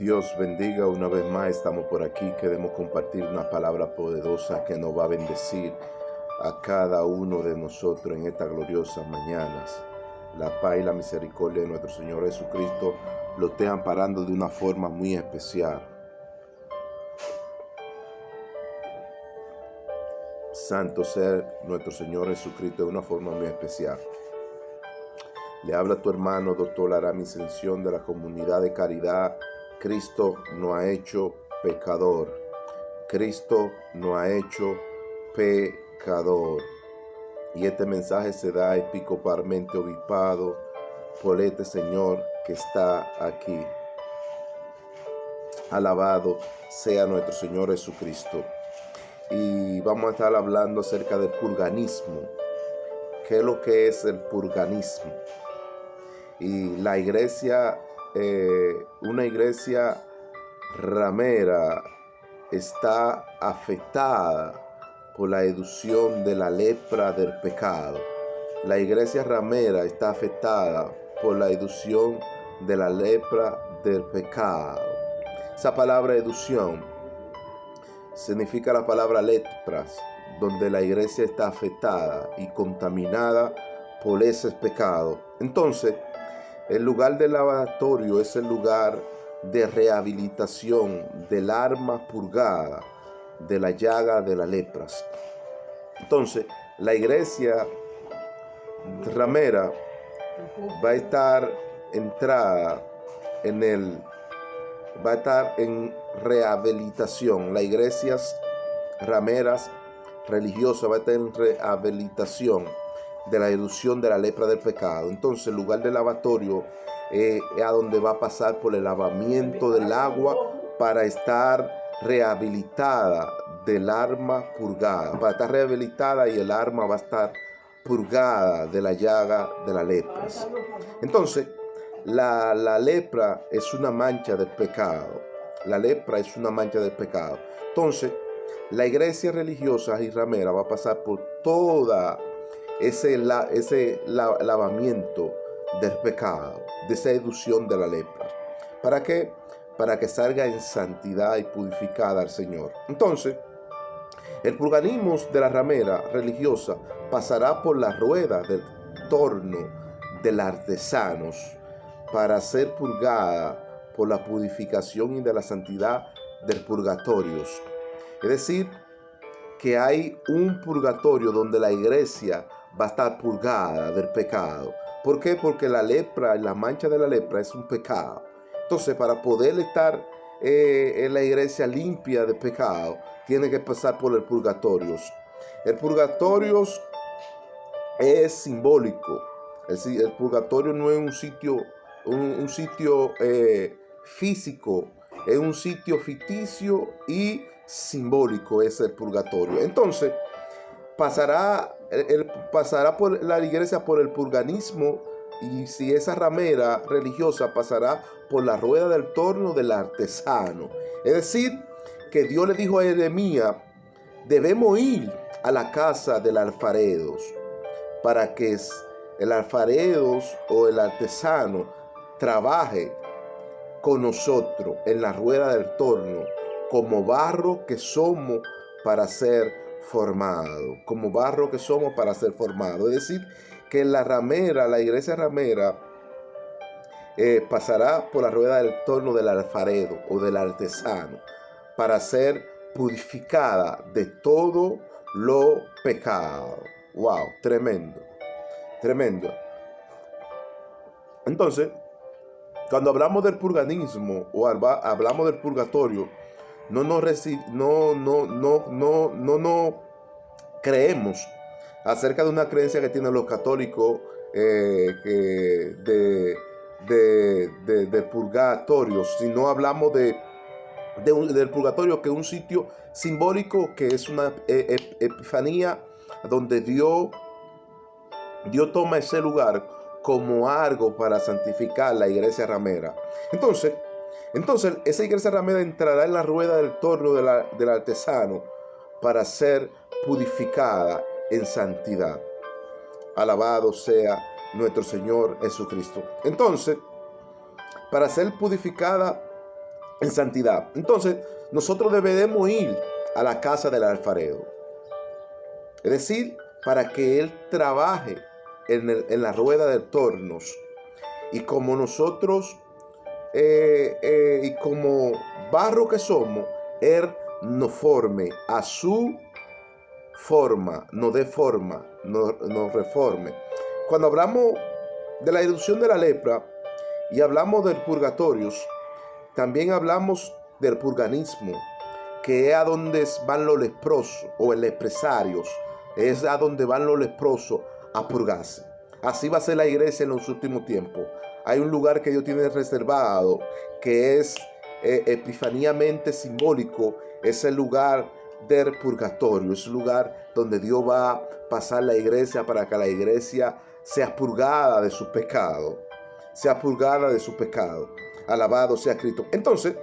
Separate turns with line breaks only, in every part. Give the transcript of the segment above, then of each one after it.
Dios bendiga una vez más, estamos por aquí, queremos compartir una palabra poderosa que nos va a bendecir a cada uno de nosotros en estas gloriosas mañanas. La paz y la misericordia de nuestro Señor Jesucristo lo esté amparando de una forma muy especial. Santo sea nuestro Señor Jesucristo de una forma muy especial. Le habla tu hermano, doctor Aramis Ascensión, de la comunidad de caridad. Cristo nos ha hecho pecador. Cristo nos ha hecho pecador. Y este mensaje se da episcopalmente obispado por este Señor que está aquí. Alabado sea nuestro Señor Jesucristo. Y vamos a estar hablando acerca del purganismo. ¿Qué es lo que es el purganismo? Y la iglesia, una iglesia ramera, está afectada por la educción de la lepra del pecado. La iglesia ramera está afectada por la educción de la lepra del pecado. Esa palabra educción significa la palabra lepras, donde la iglesia está afectada y contaminada por ese pecado. Entonces, el lugar del lavatorio es el lugar de rehabilitación del alma purgada de la llaga de las lepras. Entonces, la iglesia ramera va a estar en rehabilitación. Las iglesias rameras religiosas va a estar en rehabilitación de la educción de la lepra del pecado. Entonces, el lugar del lavatorio es a donde va a pasar por el lavamiento del agua para estar rehabilitada del alma purgada. Para estar rehabilitada y el alma va a estar purgada de la llaga de las lepras. Entonces, la lepra es una mancha del pecado. La lepra es una mancha del pecado. Entonces, la iglesia religiosa y ramera va a pasar por toda ese lavamiento del pecado, de esa educción de la lepra. ¿Para qué? Para que salga en santidad y purificada al Señor. Entonces, el purganismo de la ramera religiosa pasará por la rueda del torno de los artesanos para ser purgada por la purificación y de la santidad del purgatorio. Es decir, que hay un purgatorio donde la iglesia va a estar purgada del pecado. ¿Por qué? Porque la lepra, la mancha de la lepra es un pecado. Entonces, para poder estar en la iglesia limpia de pecado, tiene que pasar por el purgatorio. El purgatorio es simbólico. El purgatorio no es un sitio físico, es un sitio ficticio y simbólico, es el purgatorio. Entonces, pasará por la iglesia por el purganismo, y si esa ramera religiosa pasará por la rueda del torno del artesano. Es decir, que Dios le dijo a Jeremías: debemos ir a la casa del alfarero para que el alfarero o el artesano trabaje con nosotros en la rueda del torno como barro que somos para ser formado, como barro que somos para ser formado. Es decir, que la ramera, la iglesia ramera, pasará por la rueda del torno del alfarero o del artesano para ser purificada de todo lo pecado. Wow, tremendo, tremendo. Entonces, cuando hablamos del purganismo o hablamos del purgatorio, no creemos acerca de una creencia que tienen los católicos de purgatorio, sino hablamos del purgatorio, que es un sitio simbólico, que es una epifanía donde Dios toma ese lugar como algo para santificar la iglesia ramera. Entonces esa iglesia ramera entrará en la rueda del torno del artesano para ser purificada en santidad. Alabado sea nuestro Señor Jesucristo. Entonces, para ser purificada en santidad. Entonces, nosotros debemos ir a la casa del alfarero. Es decir, para que Él trabaje en la rueda de tornos. Y como nosotros, y como barro que somos, Él nos forme a su forma, nos dé forma, nos reforme. Cuando hablamos de la erupción de la lepra y hablamos del purgatorio, también hablamos del purganismo, que es a donde van los leprosos o los lepresarios, es a donde van los leprosos a purgarse. Así va a ser la iglesia en los últimos tiempos. Hay un lugar que Dios tiene reservado que es epifaníamente simbólico, es el lugar del purgatorio, es el lugar donde Dios va a pasar la iglesia para que la iglesia sea purgada de sus pecados, sea purgada de su pecado. Alabado sea Cristo. Entonces,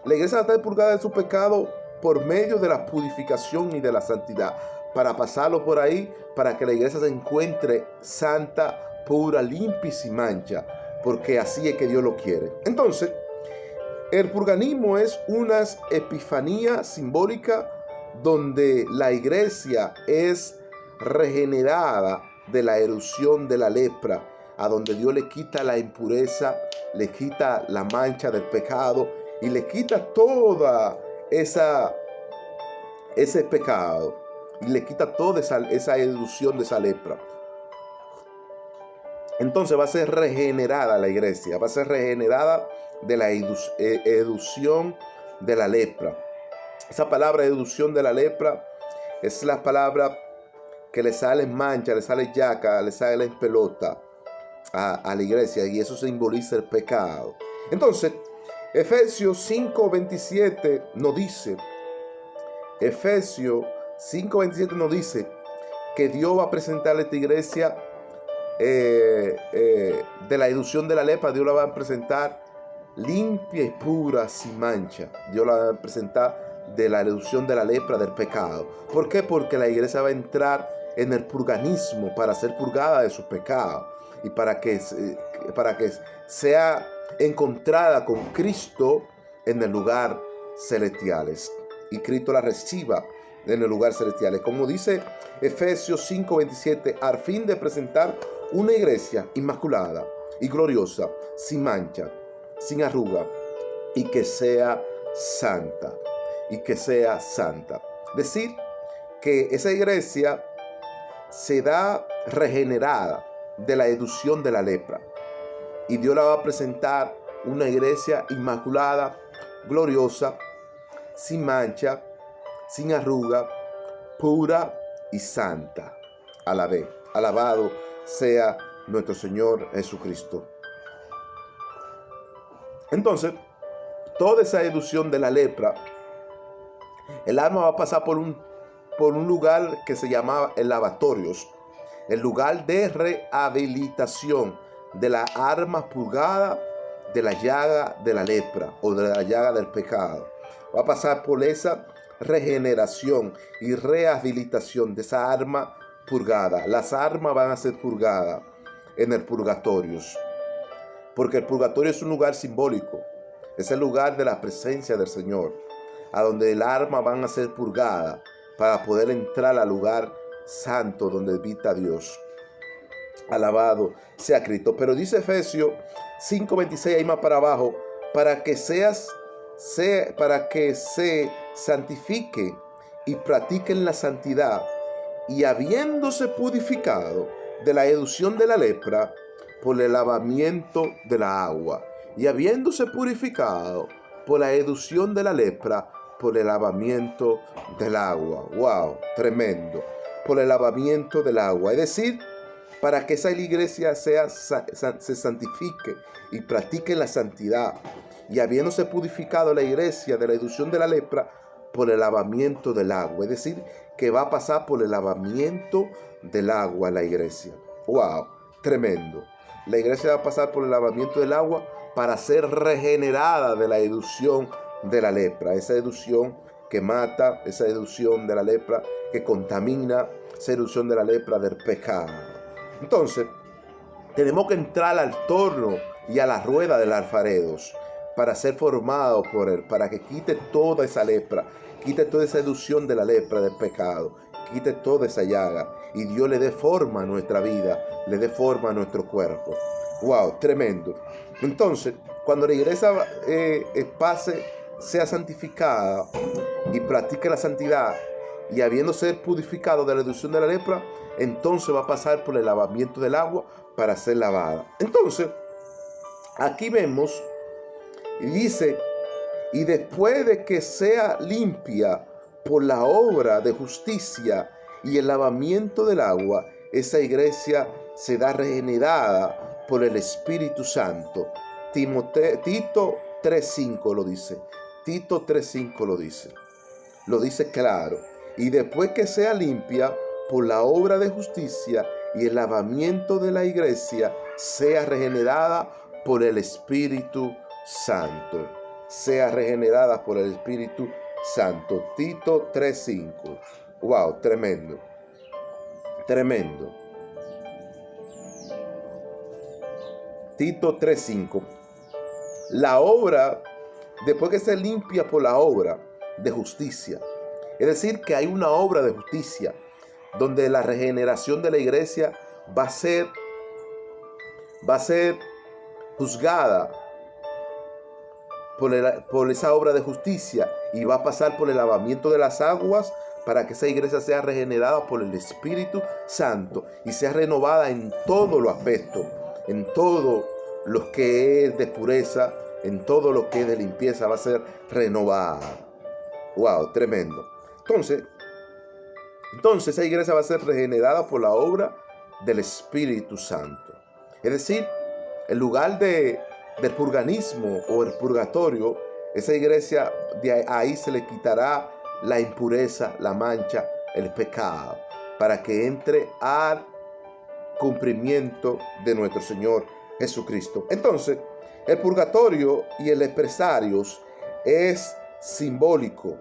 la iglesia va a estar purgada de su pecado por medio de la purificación y de la santidad, para pasarlo por ahí, para que la iglesia se encuentre santa, pura, limpia y sin mancha, porque así es que Dios lo quiere. Entonces, el purganismo es una epifanía simbólica donde la iglesia es regenerada de la erupción de la lepra, a donde Dios le quita la impureza, le quita la mancha del pecado y le quita toda ese pecado y le quita toda esa erupción de esa lepra. Entonces va a ser regenerada la iglesia, va a ser regenerada de la erupción de la lepra. Esa palabra erupción de la lepra es la palabra que le sale mancha, le sale llaga, le sale pelota a la iglesia, y eso simboliza el pecado. Entonces, Efesios 5:27 nos dice, Efesios 5:27 nos dice que Dios va a presentarle a esta iglesia de la erupción de la lepra. Dios la va a presentar limpia y pura, sin mancha. Dios la va a presentar de la erupción de la lepra, del pecado. ¿Por qué? Porque la iglesia va a entrar en el purganismo para ser purgada de sus pecados y para que sea encontrada con Cristo en el lugar celestiales, y Cristo la reciba en el lugar celestiales, como dice Efesios 5:27, al fin de presentar una iglesia inmaculada y gloriosa, sin mancha, sin arruga, y que sea santa, Decir que esa iglesia se da regenerada de la erupción de la lepra, y Dios la va a presentar una iglesia inmaculada, gloriosa, sin mancha, sin arruga, pura y santa. Alabado sea nuestro Señor Jesucristo. Entonces, toda esa erupción de la lepra, el alma va a pasar por un lugar que se llamaba el lavatorios, el lugar de rehabilitación de la alma purgada de la llaga de la lepra o de la llaga del pecado. Va a pasar por esa regeneración y rehabilitación de esa alma purgada. Las almas van a ser purgadas en el purgatorio, porque el purgatorio es un lugar simbólico, es el lugar de la presencia del Señor, a donde el alma van a ser purgadas para poder entrar al lugar santo donde habita Dios. Alabado sea Cristo. Pero dice Efesios 5:26, ahí más para abajo, para que se santifique y practiquen la santidad, y habiéndose purificado de la erupción de la lepra por el lavamiento de la agua, y habiéndose purificado por la erupción de la lepra por el lavamiento del agua. Wow, tremendo. Por el lavamiento del agua, es decir, para que esa iglesia se santifique y practique la santidad, y habiéndose purificado la iglesia de la erupción de la lepra por el lavamiento del agua, es decir, que va a pasar por el lavamiento del agua la iglesia. Wow, tremendo. La iglesia va a pasar por el lavamiento del agua para ser regenerada de la erupción de la lepra, esa erupción que mata, esa erupción de la lepra que contamina, esa erupción de la lepra del pecado. Entonces, tenemos que entrar al torno y a la rueda del alfarero para ser formado por Él, para que quite toda esa lepra, quite toda esa ilusión de la lepra del pecado, quite toda esa llaga y Dios le dé forma a nuestra vida, le dé forma a nuestro cuerpo. Wow, tremendo. Entonces, cuando la iglesia sea santificada y practique la santidad y habiendo ser purificado de la ilusión de la lepra, entonces va a pasar por el lavamiento del agua para ser lavada. Entonces, aquí vemos y dice, y después de que sea limpia por la obra de justicia y el lavamiento del agua, esa iglesia será regenerada por el Espíritu Santo. Tito 3:5 lo dice. Tito 3:5 lo dice. Lo dice claro. Y después que sea limpia por la obra de justicia y el lavamiento de la iglesia, sea regenerada por el Espíritu Santo. Sea regenerada por el Espíritu Santo. Tito 3:5. Wow, tremendo. Tremendo. Tito 3:5. La obra, después que se limpia por la obra de justicia. Es decir, que hay una obra de justicia donde la regeneración de la iglesia va a ser juzgada por esa obra de justicia y va a pasar por el lavamiento de las aguas para que esa iglesia sea regenerada por el Espíritu Santo y sea renovada en todos los aspectos, en todo lo que es de pureza, en todo lo que es de limpieza, va a ser renovada. Wow, tremendo. Entonces esa iglesia va a ser regenerada por la obra del Espíritu Santo. Es decir, en lugar del purganismo o el purgatorio, esa iglesia, de ahí se le quitará la impureza, la mancha, el pecado, para que entre al cumplimiento de nuestro Señor Jesucristo. Entonces, el purgatorio y el empresarios es simbólico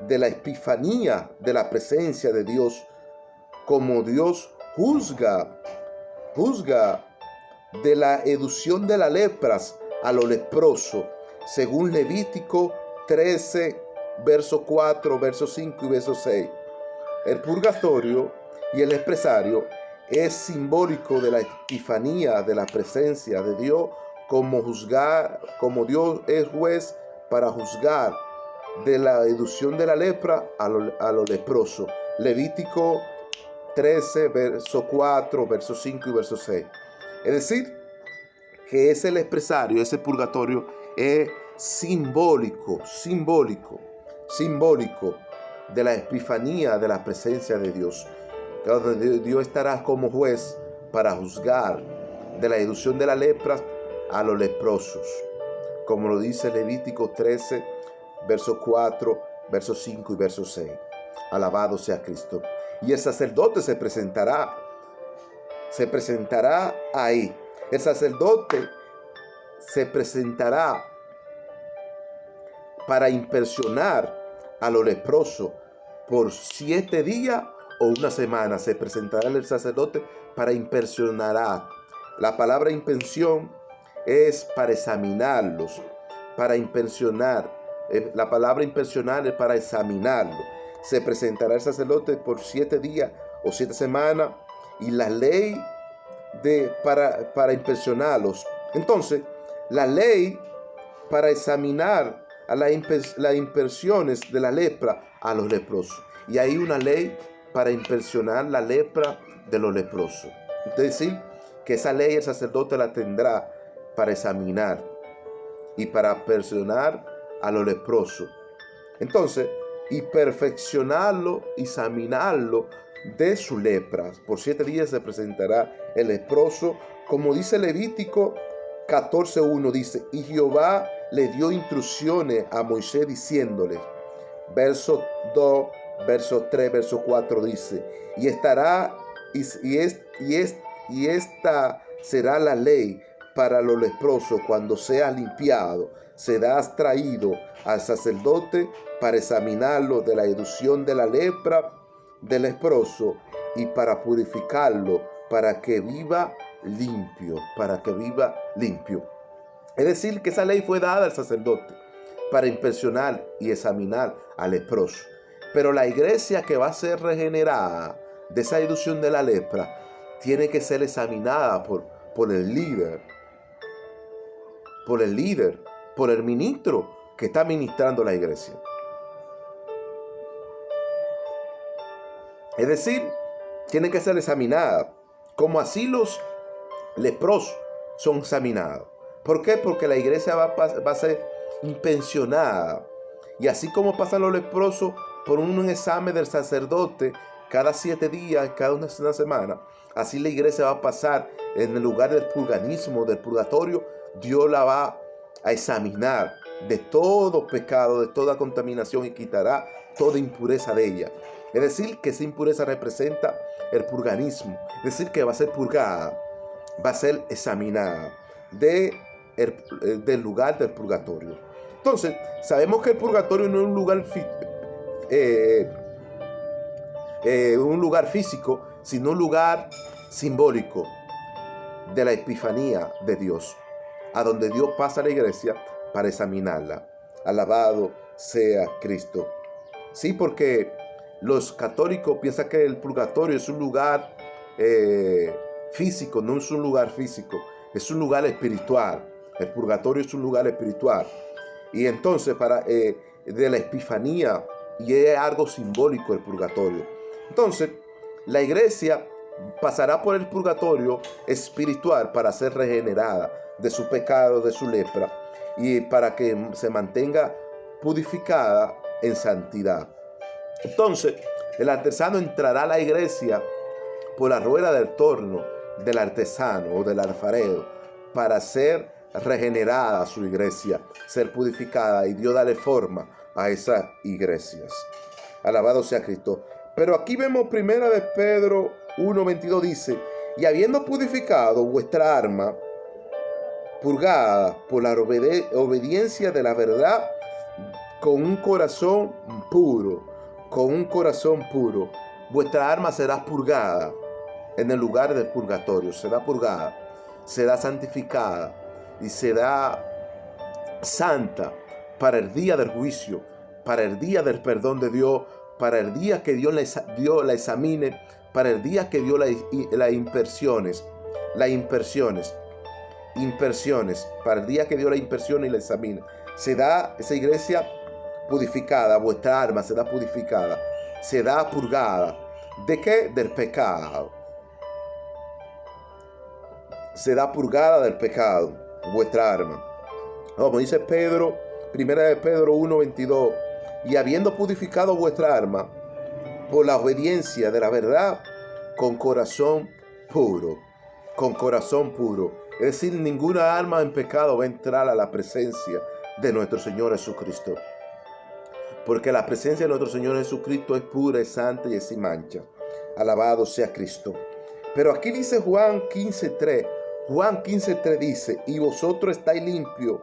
de la epifanía de la presencia de Dios, como Dios juzga de la educación de las lepras a los leprosos, según Levítico 13, verso 4, verso 5 y verso 6. El purgatorio y el empresario es simbólico de la epifanía de la presencia de Dios, como Dios es juez para juzgar de la educación de la lepra a los leprosos. Levítico 13, verso 4, verso 5 y verso 6. Es decir, que ese empresario, ese purgatorio es simbólico de la epifanía de la presencia de Dios. Dios estará como juez para juzgar de la educación de la lepra a los leprosos, como lo dice Levítico 13, verso 4, verso 5 y verso 6. Alabado sea Cristo. Y el sacerdote se presentará ahí. El sacerdote se presentará para impresionar a los leprosos por 7 días o una semana. Se presentará el sacerdote para impresionar. La palabra impresión es para examinarlos, para impresionar. La palabra impresionar es para examinarlo. Se presentará el sacerdote por 7 días o 7 semanas y la ley para impresionarlos. Entonces, la ley para examinar a las impresiones de la lepra a los leprosos. Y hay una ley para impresionar la lepra de los leprosos. Es decir, que esa ley el sacerdote la tendrá para examinar y para impresionar a los leprosos. Entonces, y perfeccionarlo, examinarlo de su lepra. Por 7 días se presentará el leproso, como dice Levítico 14:1, dice, y Jehová le dio instrucciones a Moisés diciéndole, verso 2, verso 3, verso 4 dice, y esta será la ley para los leprosos cuando seas limpiado, serás traído al sacerdote para examinarlo de la educación de la lepra del leproso y para purificarlo para que viva limpio, Es decir, que esa ley fue dada al sacerdote para inspeccionar y examinar al leproso. Pero la iglesia que va a ser regenerada de esa erupción de la lepra tiene que ser examinada por el líder, por el ministro que está ministrando la iglesia. Es decir, tiene que ser examinada, como así los leprosos son examinados. ¿Por qué? Porque la iglesia va a ser inspeccionada. Y así como pasan los leprosos por un examen del sacerdote cada 7 días, cada una semana, así la iglesia va a pasar en el lugar del purganismo, del purgatorio. Dios la va a examinar de todo pecado, de toda contaminación, y quitará toda impureza de ella. Es decir, que esa impureza representa el purganismo. Es decir, que va a ser purgada, va a ser examinada del lugar del purgatorio. Entonces, sabemos que el purgatorio no es un lugar físico, sino un lugar simbólico de la epifanía de Dios, a donde Dios pasa a la iglesia para examinarla. Alabado sea Cristo. Sí, porque los católicos piensan que el purgatorio es un lugar físico. No es un lugar físico, es un lugar espiritual. El purgatorio es un lugar espiritual. Y entonces de la epifanía, y es algo simbólico el purgatorio. Entonces, la iglesia pasará por el purgatorio espiritual para ser regenerada de su pecado, de su lepra, y para que se mantenga purificada en santidad. Entonces, el artesano entrará a la iglesia por la rueda del torno del artesano o del alfarero para ser regenerada su iglesia, ser purificada, y Dios darle forma a esas iglesias. Alabado sea Cristo. Pero aquí vemos 1 de Pedro 1:22, dice: y habiendo purificado vuestra alma, purgada por la obediencia de la verdad, con un corazón puro, vuestra alma será purgada en el lugar del purgatorio, será purgada, será santificada y será santa para el día del juicio, para el día del perdón de Dios, para el día que Dios la examine, para el día que Dios las impresiones, para el día que Dios la impresione y la examine. Será esa iglesia purificada, vuestra alma será purificada, será purgada. ¿De qué? Del pecado. Será purgada del pecado, vuestra alma. Como dice Pedro, 1 de Pedro 1:22, y habiendo purificado vuestra alma por la obediencia de la verdad, con corazón puro. Es decir, ninguna alma en pecado va a entrar a la presencia de nuestro Señor Jesucristo. Porque la presencia de nuestro Señor Jesucristo es pura, es santa y es sin mancha. Alabado sea Cristo. Pero aquí dice Juan 15:3. Juan 15:3 dice: y vosotros estáis limpios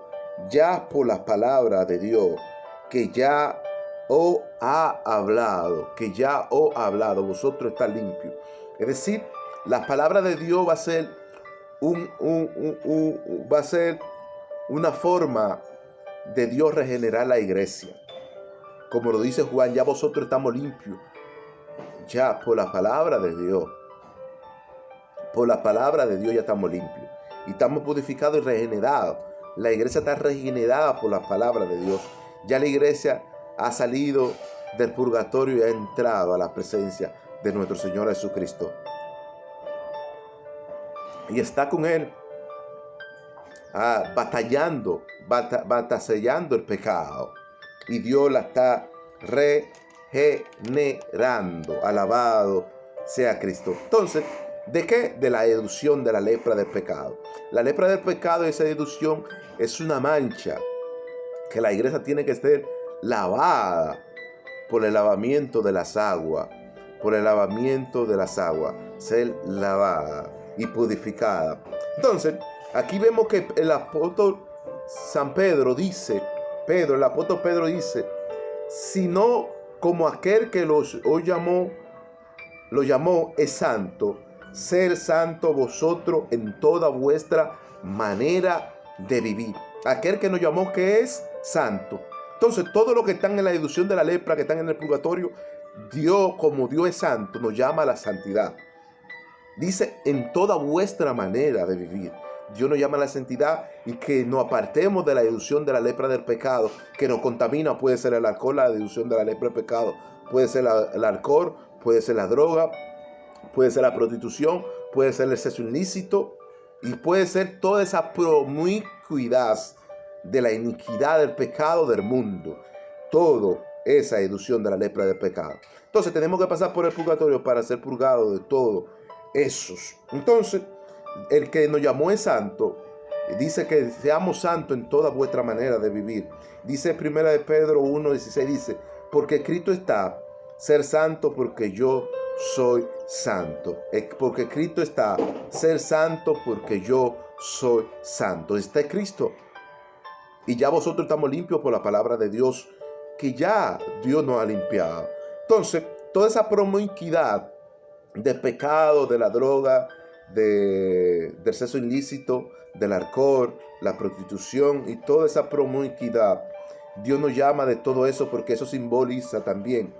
ya por la palabra de Dios, que ya os ha hablado, vosotros estáis limpios. Es decir, la palabra de Dios va a ser una forma de Dios regenerar la iglesia. Como lo dice Juan, ya vosotros estamos limpios, ya por la palabra de Dios. Por la palabra de Dios ya estamos limpios. Y estamos purificados y regenerados. La iglesia está regenerada por la palabra de Dios. Ya la iglesia ha salido del purgatorio y ha entrado a la presencia de nuestro Señor Jesucristo. Y está con Él, batallando el pecado. Y Dios la está regenerando. Alabado sea Cristo. Entonces, ¿de qué? De la erupción de la lepra del pecado. La lepra del pecado, esa erupción, es una mancha que la iglesia tiene que ser lavada por el lavamiento de las aguas. Ser lavada y purificada. Entonces, aquí vemos que el apóstol San Pedro dice, el apóstol Pedro dice: sino como aquel que lo llamó es santo, ser santo vosotros en toda vuestra manera de vivir. Aquel que nos llamó que es santo. Entonces, todos los que están en la deducción de la lepra, que están en el purgatorio, Dios, como Dios es santo, nos llama a la santidad. Dice, en toda vuestra manera de vivir. Dios nos llama a la santidad y que nos apartemos de la deducción de la lepra del pecado, que nos contamina. Puede ser el alcohol, la deducción de la lepra del pecado. Puede ser el alcohol, puede ser la droga, puede ser la prostitución, puede ser el sexo ilícito y puede ser toda esa promiscuidad de la iniquidad del pecado del mundo. Todo esa deducción de la lepra del pecado. Entonces tenemos que pasar por el purgatorio para ser purgados de todo esos. Entonces, el que nos llamó es santo. Dice que seamos santos en toda vuestra manera de vivir. Dice 1 de Pedro 1:16, dice, porque Cristo está, ser santo porque yo soy santo. Porque Cristo está, ser santo porque yo soy santo. Está Cristo. Y ya vosotros estamos limpios por la palabra de Dios, que ya Dios nos ha limpiado. Entonces, toda esa promiscuidad de pecado, de la droga, del sexo ilícito, del alcohol, la prostitución y toda esa promiscuidad, Dios nos llama de todo eso porque eso simboliza también,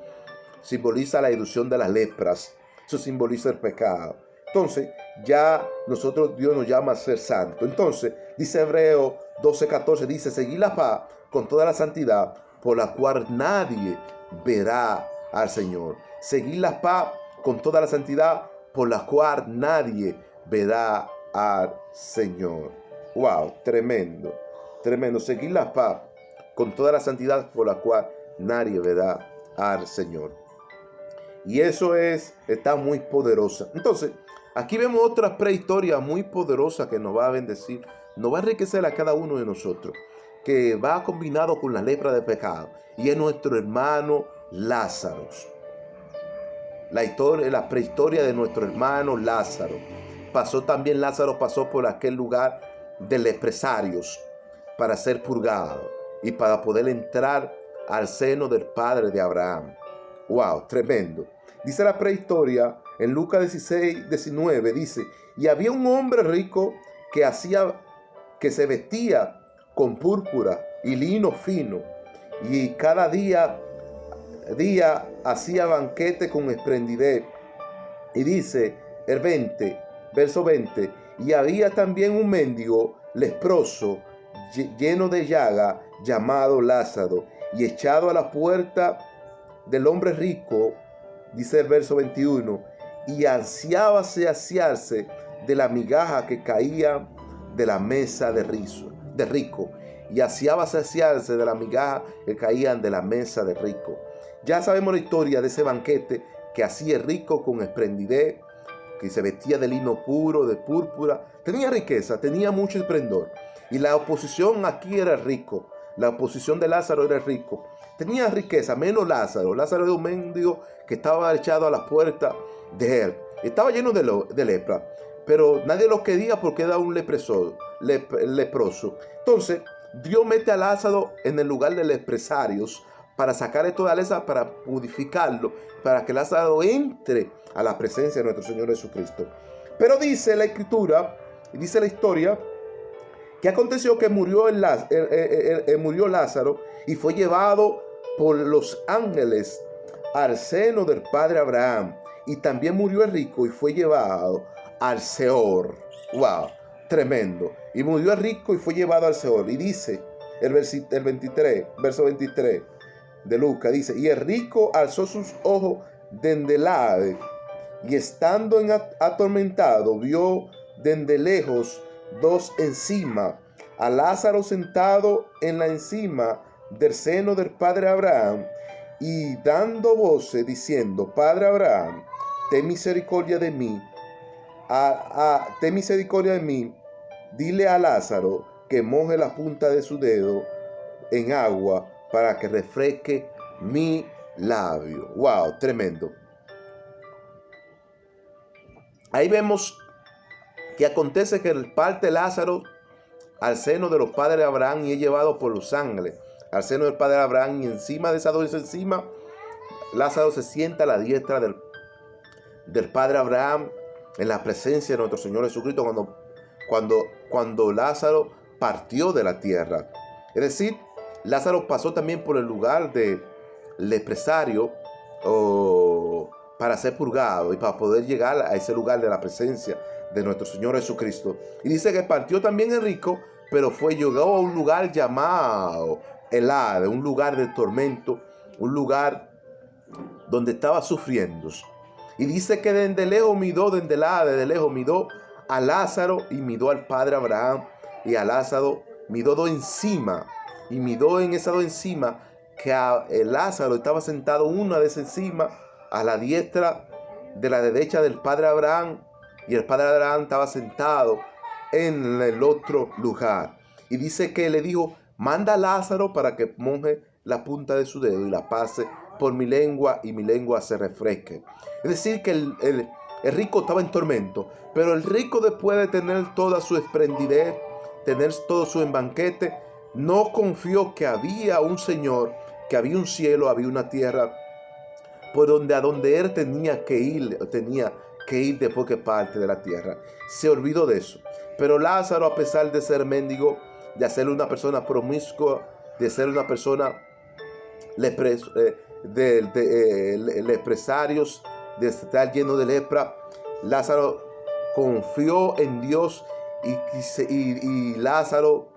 simboliza la ilusión de las lepras, eso simboliza el pecado. Entonces, ya nosotros, Dios nos llama a ser santos. Entonces, dice Hebreos 12:14, dice, seguid la paz con toda la santidad, por la cual nadie verá al Señor. Seguid la paz con toda la santidad, por la cual nadie verá al Señor. Wow, tremendo, tremendo. Seguid la paz con toda la santidad, por la cual nadie verá al Señor. Y eso está muy poderosa. Entonces, aquí vemos otra prehistoria muy poderosa que nos va a bendecir, nos va a enriquecer a cada uno de nosotros, que va combinado con la lepra de pecado, y es nuestro hermano Lázaro. La prehistoria de nuestro hermano Lázaro. Lázaro pasó por aquel lugar de lepresarios para ser purgado y para poder entrar al seno del padre de Abraham. Wow, tremendo. Dice la prehistoria en Lucas 16:19, dice, y había un hombre rico que se vestía con púrpura y lino fino, y cada día hacía banquete con esplendidez. Y dice el verso 20, y había también un mendigo leproso lleno de llaga, llamado Lázaro, y echado a la puerta del hombre rico, dice el verso 21, y ansiaba saciarse de la migaja que caía de la mesa de rico, y ansiaba saciarse de la migaja que caían de la mesa de rico. Ya sabemos la historia de ese banquete que hacía el rico con esplendidez, que se vestía de lino puro, de púrpura. Tenía riqueza, tenía mucho esplendor. Y la oposición aquí era el rico. La oposición de Lázaro era el rico. Tenía riqueza, menos Lázaro. Lázaro era un mendigo que estaba echado a la puerta de él. Estaba lleno de lepra, pero nadie lo quería porque era un leproso. Entonces, Dios mete a Lázaro en el lugar de lepresarios para sacarle toda lepra, para purificarlo, para que Lázaro entre a la presencia de nuestro Señor Jesucristo. Pero dice la Escritura, y dice la historia, que aconteció que murió Lázaro y fue llevado por los ángeles al seno del padre Abraham. Y también murió el rico y fue llevado al Seol. Wow, tremendo. Y murió el rico y fue llevado al Seol. Y dice el verso 23 de Lucas, dice, y el rico alzó sus ojos desde el ave, y estando atormentado, vio desde lejos dos encima, a Lázaro sentado en la encima del seno del padre Abraham, y dando voces diciendo, Padre Abraham, ten misericordia de mí, ten misericordia de mí, dile a Lázaro que moje la punta de su dedo en agua para que refresque mi labio. Wow, tremendo. Ahí vemos que acontece que parte Lázaro al seno de los padres de Abraham y es llevado por los ángeles al seno del padre de Abraham, y encima de esa dos encima Lázaro se sienta a la diestra del padre Abraham en la presencia de nuestro Señor Jesucristo. Cuando Lázaro partió de la tierra. Es decir, Lázaro pasó también por el lugar de leprosario para ser purgado y para poder llegar a ese lugar de la presencia de nuestro Señor Jesucristo. Y dice que partió también el rico, pero llegó a un lugar llamado el Hades, un lugar de tormento, un lugar donde estaba sufriendo. Y dice que desde lejos miró, desde el Hades, de lejos miró a Lázaro y miró al padre Abraham y a Lázaro miró dos encima. Y miró en esas dos encima que Lázaro estaba sentado una de esas encima a la diestra de la derecha del padre Abraham, y el padre Abraham estaba sentado en el otro lugar. Y dice que le dijo: manda a Lázaro para que moje la punta de su dedo y la pase por mi lengua y mi lengua se refresque. Es decir, que el rico estaba en tormento, pero el rico, después de tener toda su esplendidez, tener todo su banquete, no confió que había un Señor, que había un cielo, había una tierra, por a donde él tenía que ir después que parte de la tierra. Se olvidó de eso. Pero Lázaro, a pesar de ser mendigo, de ser una persona promiscua, de ser una persona lepresarios, de estar lleno de lepra, Lázaro confió en Dios y Lázaro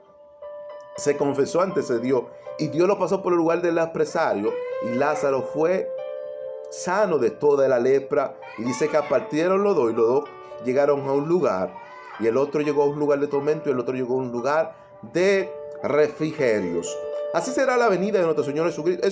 se confesó ante Dios, y Dios lo pasó por el lugar del leprosario, y Lázaro fue sano de toda la lepra. Y dice que partieron los dos, y los dos llegaron a un lugar, y el otro llegó a un lugar de tormento y el otro llegó a un lugar de refrigerios. Así será la venida de nuestro Señor Jesucristo.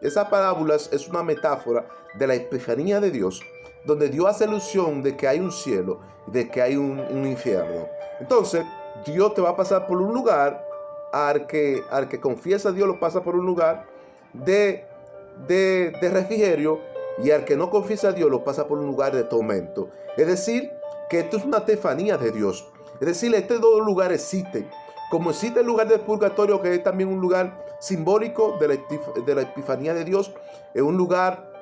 Esa parábola es una metáfora de la epifanía de Dios, donde Dios hace alusión de que hay un cielo y de que hay un infierno. Entonces, Dios te va a pasar por un lugar, al que confiesa a Dios lo pasa por un lugar de refrigerio, y al que no confiesa a Dios lo pasa por un lugar de tormento. Es decir, que esto es una tefanía de Dios. Es decir, estos dos lugares existen. Como existe el lugar del purgatorio, que es también un lugar simbólico de la epifanía de Dios, es un lugar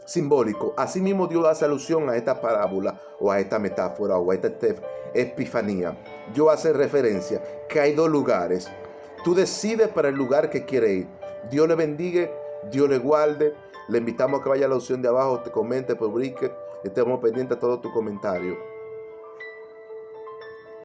simbólico. Asimismo, Dios hace alusión a esta parábola, o a esta metáfora, o a esta epifanía. Dios hace referencia que hay dos lugares. Tú decides para el lugar que quieres ir. Dios le bendiga, Dios le guarde. Le invitamos a que vaya a la opción de abajo, te comente, publique. Estemos pendientes de todo tu comentario.